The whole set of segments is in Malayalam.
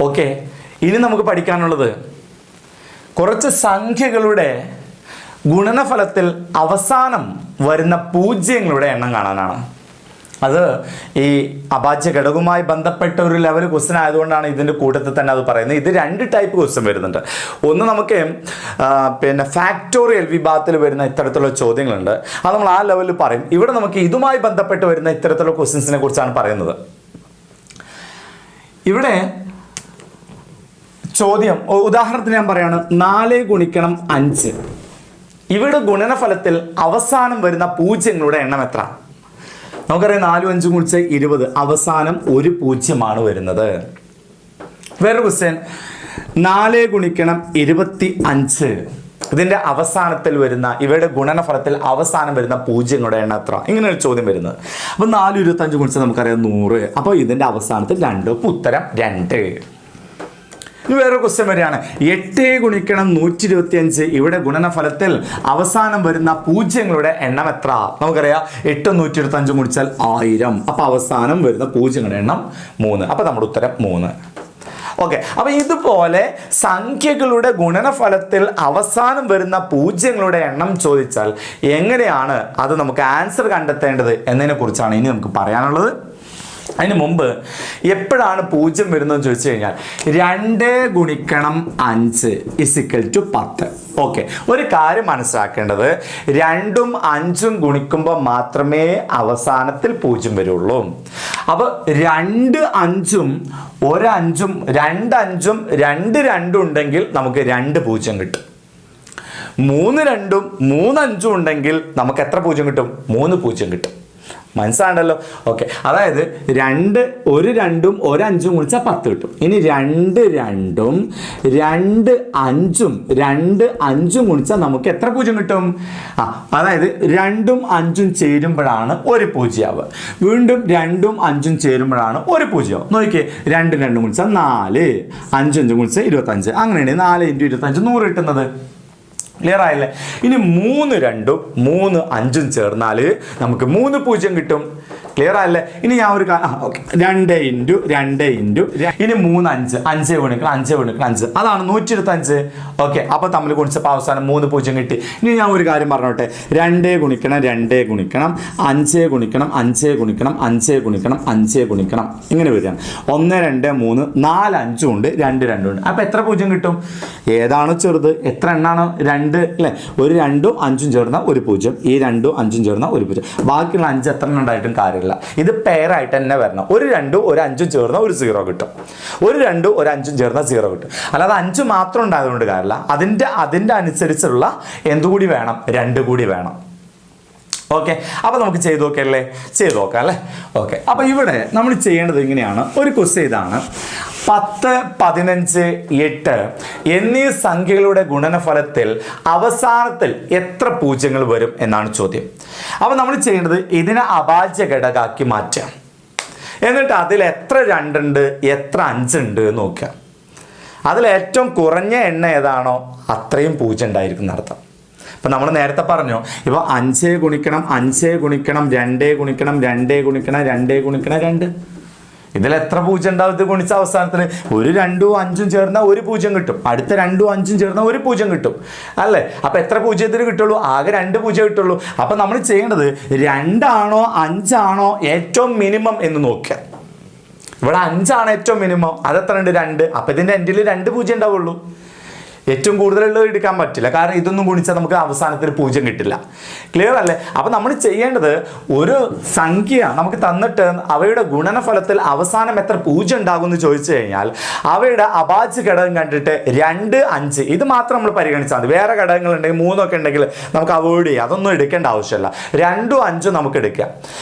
ഓക്കെ, ഇനി നമുക്ക് പഠിക്കാനുള്ളത് കുറച്ച് സംഖ്യകളുടെ ഗുണനഫലത്തിൽ അവസാനം വരുന്ന പൂജ്യങ്ങളുടെ എണ്ണം കാണാനാണ്. അത് ഈ അഭാജ്യ ഘടകവുമായി ബന്ധപ്പെട്ട ഒരു ലെവൽ ക്വസ്റ്റ്യൻ ആയതുകൊണ്ടാണ് ഇതിൻ്റെ കൂട്ടത്തിൽ തന്നെ അത് പറയുന്നത്. ഇത് 2 ടൈപ്പ് ക്വസ്റ്റ്യൻ വരുന്നുണ്ട്. ഒന്ന് നമുക്ക് ഫാക്ടോറിയൽ വിഭാഗത്തിൽ വരുന്ന ഇത്തരത്തിലുള്ള ചോദ്യങ്ങളുണ്ട്, അത് നമ്മൾ ആ ലെവലിൽ പറയും. ഇവിടെ നമുക്ക് ഇതുമായി ബന്ധപ്പെട്ട് വരുന്ന ഇത്തരത്തിലുള്ള ക്വസ്റ്റ്യൻസിനെ കുറിച്ചാണ് പറയുന്നത്. ഇവിടെ ചോദ്യം ഉദാഹരണത്തിന് ഞാൻ പറയാണ് 4 ഗുണിക്കണം 5. ഇവിടെ ഗുണനഫലത്തിൽ അവസാനം വരുന്ന പൂജ്യങ്ങളുടെ എണ്ണം എത്ര? നമുക്കറിയാം 4 5 ഗുണിച്ച് 20, അവസാനം ഒരു പൂജ്യമാണ് വരുന്നത്. വേറൊരു ക്വസ്റ്റ്യൻ 4 ഗുണിക്കണം 25. ഇതിന്റെ അവസാനത്തിൽ വരുന്ന ഇവയുടെ ഗുണനഫലത്തിൽ അവസാനം വരുന്ന പൂജ്യങ്ങളുടെ എണ്ണം എത്ര? ഇങ്ങനെ ഒരു ചോദ്യം വരുന്നത്. അപ്പൊ 4 25 ഗുണിച്ച് നമുക്കറിയാം 100. അപ്പോൾ ഇതിന്റെ അവസാനത്തിൽ 2, അപ്പോൾ ഉത്തരം 2. ഇനി വേറെ ക്വസ്റ്റ്യൻ വരികയാണ് 8 ഗുണിക്കണം 125. ഇവിടെ ഗുണനഫലത്തിൽ അവസാനം വരുന്ന പൂജ്യങ്ങളുടെ എണ്ണം എത്ര? നമുക്കറിയാം 8 125 ഗുണിച്ചാൽ 1000. അപ്പൊ അവസാനം വരുന്ന പൂജ്യങ്ങളുടെ എണ്ണം 3. അപ്പൊ നമ്മുടെ ഉത്തരം 3. ഓക്കെ, അപ്പൊ ഇതുപോലെ സംഖ്യകളുടെ ഗുണനഫലത്തിൽ അവസാനം വരുന്ന പൂജ്യങ്ങളുടെ എണ്ണം ചോദിച്ചാൽ എങ്ങനെയാണ് അത് നമുക്ക് ആൻസർ കണ്ടെത്തേണ്ടത് എന്നതിനെ കുറിച്ചാണ് ഇനി നമുക്ക് പറയാനുള്ളത്. അതിന് മുമ്പ് എപ്പോഴാണ് പൂജ്യം വരുന്നതെന്ന് ചോദിച്ചു കഴിഞ്ഞാൽ 2 ഗുണിക്കണം 5 = 10. ഓക്കെ, ഒരു കാര്യം മനസ്സിലാക്കേണ്ടത് 2ഉം 5ഉം ഗുണിക്കുമ്പോൾ മാത്രമേ അവസാനത്തിൽ പൂജ്യം വരുള്ളൂ. അപ്പൊ 2 5ഉം 1 5ഉം 2 5ഉം 2 2 ഉണ്ടെങ്കിൽ നമുക്ക് 2 പൂജ്യം കിട്ടും. 3 2ഉം 3 5ഉം ഉണ്ടെങ്കിൽ നമുക്ക് എത്ര പൂജ്യം കിട്ടും? 3 പൂജ്യം കിട്ടും. മനസ്സിലാണ്ടല്ലോ? ഓക്കെ, അതായത് 1 2ഉം 1 5ഉം ഗുണിച്ചാൽ 10 കിട്ടും. ഇനി 2 2ഉം 2 5ഉം 2 5ഉം ഗുണിച്ചാൽ നമുക്ക് എത്ര പൂജ്യം കിട്ടും? അതായത് 2ഉം 5ഉം ചേരുമ്പോഴാണ് ഒരു പൂജ്യമാവുക. വീണ്ടും 2ഉം 5ഉം ചേരുമ്പോഴാണ് ഒരു പൂജ്യമാവും. നോക്കിയേ, 2 2 ഗുണിച്ചാൽ 4, 5 5 ഗുണിച്ചാൽ 25. അങ്ങനെയാണ് 4 × 25 100 കിട്ടുന്നത്. ക്ലിയർ ആയില്ലേ? ഇനി 3 2ഉം 3 5ഉം ചേർന്നാൽ നമുക്ക് 3 പൂജ്യം കിട്ടും. ക്ലിയർ ആയില്ലേ? ഇനി ഞാൻ ഒരു 2 ഇനി 3 5 5 ഗുണിക്കണം 5 ഗുണിക്കണം 5, അതാണ് 125. ഓക്കെ, അപ്പൊ തമ്മിൽ ഗുണിച്ചപ്പോൾ അവസാനം 3 പൂജ്യം കിട്ടി. ഇനി ഞാൻ ഒരു കാര്യം പറഞ്ഞോട്ടെ, 2 ഗുണിക്കണം 2 ഗുണിക്കണം 5 ഗുണിക്കണം 5 ഗുണിക്കണം 5 ഗുണിക്കണം 5 ഗുണിക്കണം ഇങ്ങനെ വരികയാണ്. 1 2 3 4 5 ഉണ്ട്, 2 2 ഉണ്ട്. അപ്പൊ എത്ര പൂജ്യം കിട്ടും? ഏതാണോ ചെറുത്, എത്ര എണ്ണാണോ? 2 അല്ലേ? ഒരു 2ഉം 5ഉം ചേർന്ന ഒരു പൂജ്യം, ഈ 2ഉം 5ഉം ചേർന്ന ഒരു പൂജ്യം. ബാക്കിയുള്ള 5 എത്ര എണ്ണം ഉണ്ടായിട്ടും കാര്യമില്ല. ഇത് പെയറായിട്ട് തന്നെ വരണം. ഒരു 2ഉം ഒരു 5ഉം ചേർന്ന ഒരു 0 കിട്ടും. ഒരു 2ഉം ഒരു 5ഉം ചേർന്ന 0 കിട്ടും. അല്ലാതെ 5 മാത്രം ഉണ്ടായതുകൊണ്ട് കാര്യമില്ല. അതിൻ്റെ അനുസരിച്ചുള്ള എന്തുകൂടി വേണം? 2 കൂടി വേണം. ഓക്കെ, അപ്പൊ നമുക്ക് ചെയ്ത് നോക്കല്ലേ? ചെയ്ത് നോക്കാം അല്ലേ? ഓക്കെ, അപ്പൊ ഇവിടെ നമ്മൾ ചെയ്യേണ്ടത് ഇങ്ങനെയാണ്. ഒരു ക്വസ്റ്റ്യൻ ഇതാണ്, 10 15 8 എന്നീ സംഖ്യകളുടെ ഗുണനഫലത്തിൽ അവസാനത്തിൽ എത്ര പൂജ്യങ്ങൾ വരും എന്നാണ് ചോദ്യം. അപ്പൊ നമ്മൾ ചെയ്യേണ്ടത് ഇതിനെ അഭാജ്യ ഘടകമാക്കി മാറ്റാം. എന്നിട്ട് അതിൽ എത്ര 2 ഉണ്ട്, എത്ര 5 ഉണ്ട് എന്ന് നോക്കുക. അതിൽ ഏറ്റവും കുറഞ്ഞ എണ്ണ ഏതാണോ അത്രയും പൂജ്യം ഉണ്ടായിരിക്കും അർത്ഥം. ഇപ്പം നമ്മൾ നേരത്തെ പറഞ്ഞു, ഇപ്പോൾ 5 ഗുണിക്കണം 5 ഗുണിക്കണം 2 ഗുണിക്കണം 2 ഗുണിക്കണം 2 ഗുണിക്കണം 2, ഇതിൽ എത്ര പൂജ്യം ഉണ്ടാവും? ഇത് ഗുണിച്ച അവസാനത്തിന് ഒരു 2ഉം 5ഉം ചേർന്ന ഒരു പൂജ്യം കിട്ടും. അടുത്ത 2ഉം 5ഉം ചേർന്ന ഒരു പൂജ്യം കിട്ടും അല്ലേ? അപ്പൊ എത്ര പൂജ്യത്തിന് കിട്ടുള്ളൂ? ആകെ 2 പൂജ്യം കിട്ടുള്ളൂ. അപ്പൊ നമ്മൾ ചെയ്യേണ്ടത് 2 ആണോ 5 ആണോ ഏറ്റവും മിനിമം എന്ന് നോക്കുക. ഇവിടെ 5 ആണ് ഏറ്റവും മിനിമം, അതെത്ര ഉണ്ട്? 2. അപ്പൊ ഇതിന്റെ എൻഡിൽ 2 പൂജ്യം ഉണ്ടാവുള്ളൂ. ഏറ്റവും കൂടുതലുള്ളത് എടുക്കാൻ പറ്റില്ല, കാരണം ഇതൊന്നും ഗുണിച്ചാൽ നമുക്ക് അവസാനത്തിൽ പൂജ്യം കിട്ടില്ല. ക്ലിയർ അല്ലേ? അപ്പൊ നമ്മൾ ചെയ്യേണ്ടത്, ഒരു സംഖ്യ നമുക്ക് തന്നിട്ട് അവയുടെ ഗുണനഫലത്തിൽ അവസാനം എത്ര പൂജ്യം ഉണ്ടാകും എന്ന് ചോദിച്ചു കഴിഞ്ഞാൽ അവയുടെ അഭാജ്യ ഘടകം കണ്ടിട്ട് 2 5 ഇത് മാത്രം നമ്മൾ പരിഗണിച്ചാൽ മതി. വേറെ ഘടകങ്ങൾ ഉണ്ടെങ്കിൽ 3 ഒക്കെ ഉണ്ടെങ്കിൽ നമുക്ക് അവോയ്ഡ് ചെയ്യാം, അതൊന്നും എടുക്കേണ്ട ആവശ്യമില്ല. 2ഉം 5ഉം നമുക്ക് എടുക്കാം.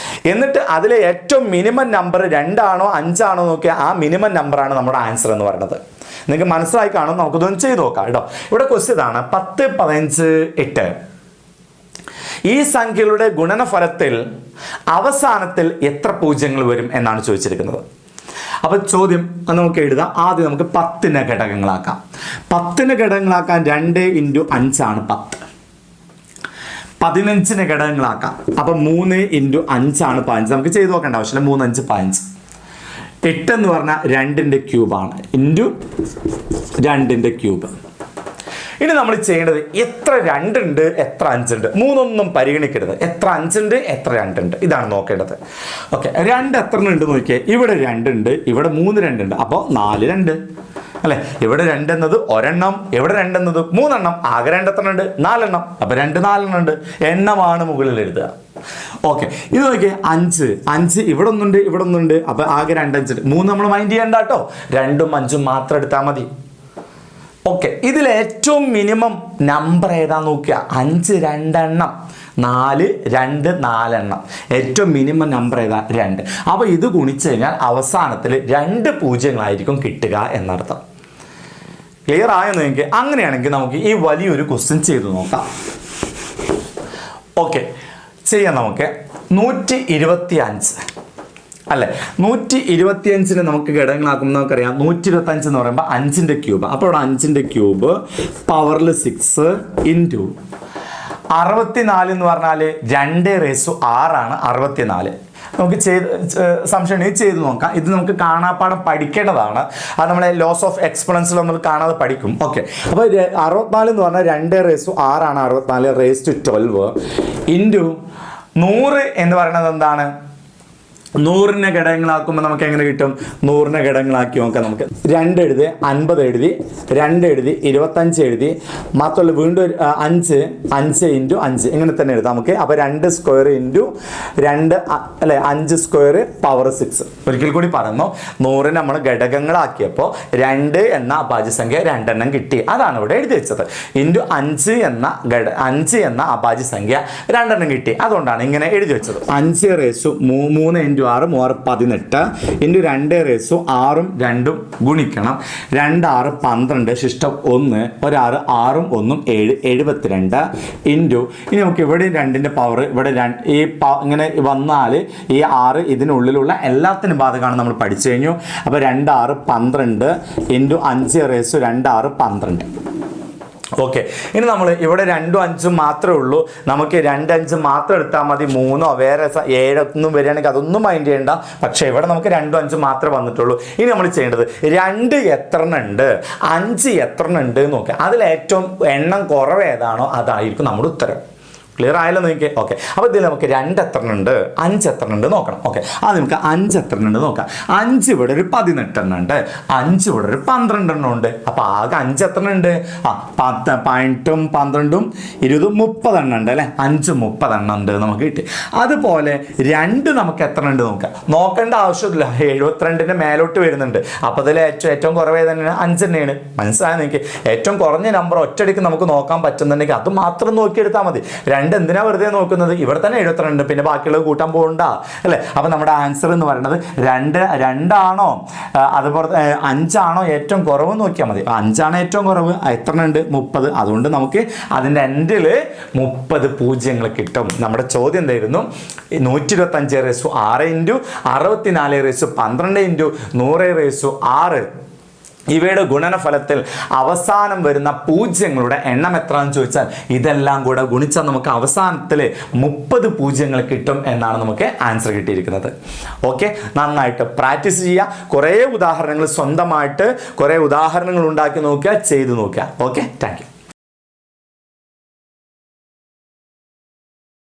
എന്നിട്ട് അതിലെ ഏറ്റവും മിനിമം നമ്പർ 2 ആണോ 5 ആണോ നോക്കിയാൽ ആ മിനിമം നമ്പറാണ് നമ്മുടെ ആൻസർ എന്ന് പറയുന്നത്. നിങ്ങൾക്ക് മനസ്സിലായി കാണും. നമുക്കിതൊന്ന് ചെയ്ത് നോക്കാം കേട്ടോ. ഇവിടെ ക്വസ്റ്റ്യൻ ഇതാണ്, 10 15 8 ഈ സംഖ്യകളുടെ ഗുണനഫലത്തിൽ അവസാനത്തിൽ എത്ര പൂജ്യങ്ങൾ വരും എന്നാണ് ചോദിച്ചിരിക്കുന്നത്. അപ്പൊ ചോദ്യം നമുക്ക് എഴുതാം. ആദ്യം നമുക്ക് 10നെ ഘടകങ്ങളാക്കാം. 10നെ ഘടകങ്ങളാക്കാൻ 2 × 5 ആണ് 10. 15നെ ഘടകങ്ങളാക്കാം. അപ്പൊ 3 × 5 ആണ് 15. നമുക്ക് ചെയ്ത് നോക്കേണ്ട ആവശ്യമില്ല. 3 5 15. 8 എന്ന് പറഞ്ഞാൽ 2ന്റെ ക്യൂബാണ് ഇൻറ്റു 2ന്റെ ക്യൂബ്. ഇനി നമ്മൾ ചെയ്യേണ്ടത് എത്ര 2 ഉണ്ട് എത്ര 5 ഉണ്ട് മൂന്നൊന്നും പരിഗണിക്കരുത്. എത്ര 5 ഉണ്ട് എത്ര 2 ഉണ്ട് ഇതാണ് നോക്കേണ്ടത്. ഓക്കെ, 2 എത്ര ഉണ്ട് നോക്കിയേ. ഇവിടെ 2 ഉണ്ട്, ഇവിടെ 3 2 ഉണ്ട്, അപ്പോൾ 4 2 അല്ലെ. ഇവിടെ 2 എന്നത് ഒരെണ്ണം, ഇവിടെ 2 എന്നത് 3 എണ്ണം, ആകെ 2 എത്ര ഉണ്ട് 4 എണ്ണം, അപ്പൊ 2 4 എണ്ണം ഉണ്ട്. എണ്ണമാണ് മുകളിൽ എഴുതുക. ഓക്കെ, ഇത് നോക്കിയേ 5 ഇവിടെ ഒന്നുണ്ട് ഇവിടെ ഒന്നുണ്ട്, അപ്പൊ ആകെ 2 5 3 നമ്മൾ മൈൻഡ് ചെയ്യണ്ട കേട്ടോ. 2ഉം 5ഉം മാത്രം എടുത്താൽ മതി. ഓക്കെ, ഇതിൽ ഏറ്റവും മിനിമം നമ്പർ ഏതാ നോക്കുക. 5 2 എണ്ണം, 4 2 4 എണ്ണം. ഏറ്റവും മിനിമം നമ്പർ ഏതാ 2. അപ്പോൾ ഇത് ഗുണിച്ചു കഴിഞ്ഞാൽ അവസാനത്തിൽ 2 പൂജ്യങ്ങളായിരിക്കും കിട്ടുക എന്നർത്ഥം. ക്ലിയർ ആയെന്ന് എനിക്ക്. അങ്ങനെയാണെങ്കിൽ നമുക്ക് ഈ വലിയൊരു ക്വസ്റ്റ്യൻ ചെയ്തു നോക്കാം. ഓക്കെ, ചെയ്യാം നമുക്ക്. 125 അല്ലെ, 125 നമുക്ക് ഘടകങ്ങളാക്കുമ്പോൾ നമുക്കറിയാം 125 എന്ന് പറയുമ്പോൾ 5ന്റെ ക്യൂബ്. അപ്പോൾ ഇവിടെ 5ന്റെ ക്യൂബ് പവറിൽ 6 ഇൻറ്റു 64 എന്ന് പറഞ്ഞാൽ 2�6 ആണ് 64. നമുക്ക് സംശയം ചെയ്ത് നോക്കാം. ഇത് നമുക്ക് കാണാപ്പാടം പഠിക്കേണ്ടതാണ്. അത് നമ്മളെ ലോസ് ഓഫ് എക്സ്പൊണൻസിൽ നമ്മൾ കാണാതെ പഠിക്കും. ഓക്കെ, അപ്പോൾ 64 എന്ന് പറഞ്ഞാൽ 2�6 ആണ് 64 റേസ് ടു 12 ഇൻറ്റു 100 എന്ന് പറയുന്നത് എന്താണ്. 100നെ ഘടകങ്ങളാക്കുമ്പോൾ നമുക്ക് എങ്ങനെ കിട്ടും. 100നെ ഘടകങ്ങളാക്കി നോക്കാം. നമുക്ക് 2 എഴുതി 50 എഴുതി, 2 എഴുതി 25 എഴുതി, മാത്രമല്ല വീണ്ടും 5 ഇൻറ്റു 5 ഇങ്ങനെ തന്നെ എഴുതാം നമുക്ക്. അപ്പോൾ 2 സ്ക്വയർ ഇൻറ്റു 2 അല്ലെ 5 സ്ക്വയർ പവർ 6. ഒരിക്കൽ കൂടി പറഞ്ഞു, 100നെ നമ്മൾ ഘടകങ്ങളാക്കിയപ്പോൾ 2 എന്ന അഭാജ്യസംഖ്യ 2 എണ്ണം കിട്ടി. അതാണ് ഇവിടെ എഴുതി വെച്ചത്. ഇൻറ്റു 5 എന്ന അഭാജ്യസംഖ്യ 2 എണ്ണം കിട്ടി. അതുകൊണ്ടാണ് ഇങ്ങനെ എഴുതി വെച്ചത്. 5⁻3 ഇൻറ്റു 6 18 ഇൻറ്റു 2⁻6ഉം 2ഉം ഗുണിക്കണം. 2 6 12 ശിഷ്ടം 1 1 6 6ഉം 1ഉം 7 72 ഇൻറ്റു ഇനി നമുക്ക് ഇവിടെ 2ന്റെ പവർ ഇവിടെ ഈ ഇങ്ങനെ വന്നാൽ ഈ 6 ഇതിനുള്ളിലുള്ള എല്ലാത്തിനും ബാധകമാണ് നമ്മൾ പഠിച്ചു കഴിഞ്ഞു. അപ്പോൾ 2 6 12 ഇൻറ്റു 5⁻2 6 12. ഓക്കെ, ഇനി നമ്മൾ ഇവിടെ 2ഉം 5ഉം മാത്രമേ ഉള്ളൂ. നമുക്ക് 2 5 മാത്രം എടുത്താൽ മതി. 3ഓ വേറെ 7 ഒന്നും വരികയാണെങ്കിൽ അതൊന്നും മൈൻഡ് ചെയ്യണ്ട. പക്ഷേ ഇവിടെ നമുക്ക് 2ഉം 5ഉം മാത്രമേ വന്നിട്ടുള്ളൂ. ഇനി നമ്മൾ ചെയ്യേണ്ടത് 2 എത്ര ഉണ്ട് 5 എത്ര ഉണ്ട് നോക്കുക. അതിൽ ഏറ്റവും എണ്ണം കുറവ് ഏതാണോ അതായിരിക്കും നമ്മുടെ ഉത്തരം. ക്ലിയർ ആയല്ലോ നോക്കിയേ. ഓക്കെ, അപ്പോൾ ഇതിൽ നമുക്ക് 2 എത്ര ഉണ്ട് 5 എത്ര ഉണ്ട് നോക്കണം. ഓക്കെ, അത് നമുക്ക് 5 എത്ര ഉണ്ട് നോക്കാം. 5 ഇവിടെ ഒരു 18 എണ്ണം ഉണ്ട്, 5 ഇവിടെ ഒരു 12 എണ്ണം ഉണ്ട്. അപ്പോൾ ആകെ 5 എത്ര ഉണ്ട് 10 18ഉം 12ഉം 20ഉം 30 എണ്ണം ഉണ്ട് അല്ലേ. 5 30 എണ്ണം ഉണ്ട് നമുക്ക് കിട്ടി. അതുപോലെ 2 നമുക്ക് എത്ര ഉണ്ട് നോക്കാം. നോക്കേണ്ട ആവശ്യമില്ല, 72ന്റെ മേലോട്ട് വരുന്നുണ്ട്. അപ്പോൾ അതിൽ ഏറ്റവും കുറവ് തന്നെയാണ് 5 തന്നെയാണ്. മനസ്സിലായി നിങ്ങൾക്ക്. ഏറ്റവും കുറഞ്ഞ നമ്പർ ഒറ്റയടിക്ക് നമുക്ക് നോക്കാൻ പറ്റുന്നുണ്ടെങ്കിൽ അത് മാത്രം നോക്കിയെടുത്താൽ മതി. 2 എന്തിനാ വെറുതെ നോക്കുന്നത്. ഇവിടെ തന്നെ 72, പിന്നെ ബാക്കിയുള്ളത് കൂട്ടാൻ പോകണ്ട അല്ലേ. അപ്പം നമ്മുടെ ആൻസർ എന്ന് പറയുന്നത് 2 ആണോ അതുപോലെ 5 ആണോ ഏറ്റവും കുറവ് നോക്കിയാൽ മതി. 5 ആണ് ഏറ്റവും കുറവ്. എത്ര ഉണ്ട് 30. അതുകൊണ്ട് നമുക്ക് അതിൻ്റെ എൻഡിൽ 30 പൂജ്യങ്ങൾ കിട്ടും. നമ്മുടെ ചോദ്യം എന്തായിരുന്നു. 125⁻6 ഇൻറ്റു 64⁻12 ഇൻറ്റു 100⁻6 ഇവയുടെ ഗുണനഫലത്തിൽ അവസാനം വരുന്ന പൂജ്യങ്ങളുടെ എണ്ണം എത്രയാണെന്ന് ചോദിച്ചാൽ ഇതെല്ലാം കൂടെ ഗുണിച്ചാൽ നമുക്ക് അവസാനത്തിൽ 30 പൂജ്യങ്ങൾ കിട്ടും എന്നാണ് നമുക്ക് ആൻസർ കിട്ടിയിരിക്കുന്നത്. ഓക്കെ, നന്നായിട്ട് പ്രാക്ടീസ് ചെയ്യുക. കുറേ ഉദാഹരണങ്ങൾ സ്വന്തമായിട്ട് കുറേ ഉദാഹരണങ്ങൾ ഉണ്ടാക്കി നോക്കുക, ചെയ്തു നോക്കുക. Okay, thank you.